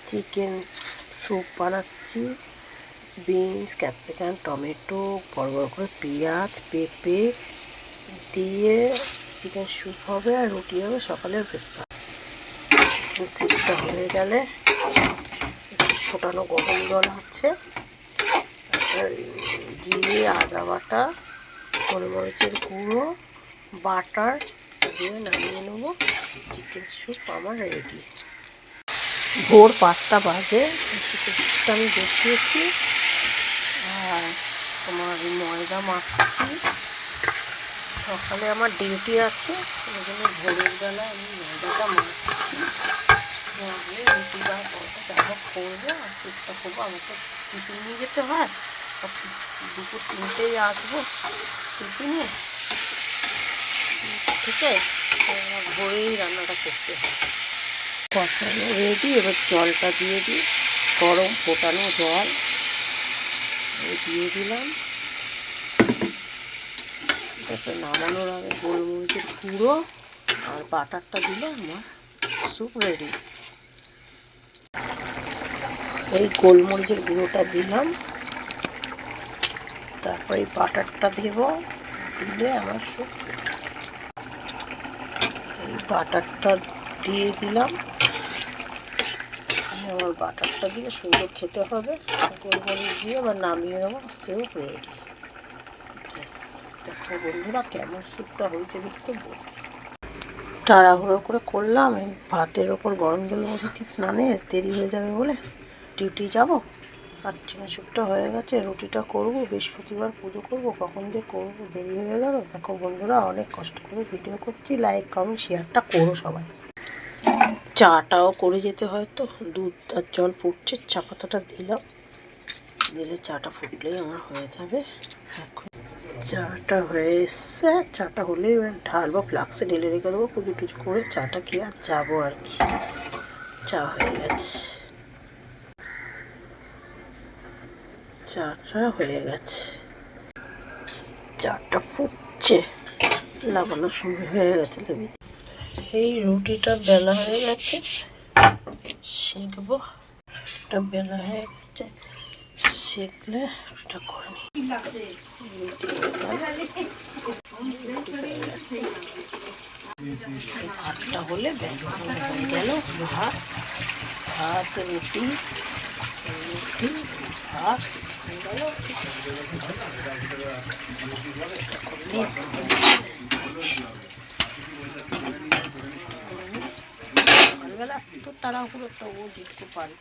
Chicken soup বানাচ্ছি। Beans, capsicum, tomato, বড় বড় করে পেঁয়াজ, পেঁপে দিয়ে চিকেন স্যুপ হবে আর রুটি হবে সকালের ব্রেকফাস্ট। স্যুপটা হয়ে গেলে ফোটানো গরম জল আছে, জিরে, আদা বাটা, গোলমরিচের গুঁড়ো, বাটার দিয়ে নামিয়ে নেবো। চিকেন স্যুপ আমার রেডি। ভোর 5টা বাজে, চিকেন স্যুপটা আমি বসিয়েছি আর তোমার ময়দা মাখছি। সকালে আমার ডিউটি আছে, ওই জন্য ভোরের বেলা আমি ময়দাটা মাখছি। আমি রুটি বা পরোটা যা করবো আর স্যুপটা করবো। আমাকে টিফিন নিয়ে যেতে হয়, দুপুর 3টেই আসবো টিফিনে, ঠিক আছে? আমার ভোরেই রান্নাটা করতে হয়। কষানো রেডি, এবার জলটা দিয়ে দিই, গরম ফোটানো জল দিয়ে দিলাম। নামানোর আগে গোলমরিচের গুঁড়ো আর বাটারটা দিলে আমার স্যুপ রেডি। এই গোলমরিচের গুঁড়োটা দিলাম, তারপরে এই বাটারটা দেব, দিলে আমার স্যুপ রেডি। এই বাটারটা দিয়ে দিলাম, আমার বাটারটা দিলে সুন্দর খেতে হবে। গোলমরিচ দিয়ে আবার নামিয়ে নেবো, স্যুপ রেডি। ব্যাস, দেখো বন্ধুরা কেমন স্যুপটা হয়েছে দেখতে বলবে। তাড়াহুড়ো করে করলাম, এই ভাতের ওপর গরম জল বসেছি, স্নানের দেরি হয়ে যাবে বলে, ডিউটি যাব। আর চিকেন স্যুপটা হয়ে গেছে, রুটিটা করব, বৃহস্পতিবার পুজো করব, কখন যে করবো দেরি হয়ে গেল। দেখো বন্ধুরা অনেক কষ্ট করে ভিডিও করছি, লাইক কমেন্ট শেয়ারটা করো সবাই। চাটাও করে যেতে হয়, তো দুধ আর জল ফুটছে, চা পাতাটা দিলাম, দিলে চাটা ফুটলেই আমার হয়ে যাবে। এখন চাটা হয়ে এসছে, চাটা হলেই ঢালবো, ফ্লাক্সে ঢেলে রেখে দেবো, পুজো টুজো করে চাটা খেয়ে আর যাবো আর কি। চা হয়ে গেছে, চাটা হয়ে গেছে, চাটা ফুটছে, লাগানোর সময় হয়ে গেছে। এই রুটিটা বেলা হয়ে গেছে, সেঁকবো। এটা বেলা হয়ে গেছে, সেঁকলে এটা করে নিই। ভাতটা হলে ব্যাস হয়ে গেল। ভাত ভাত রুটি, রুটি ভাত হয়ে গেল। সকালবেলা একটু তাড়াহুড়ো, তবুও জিততে পারি।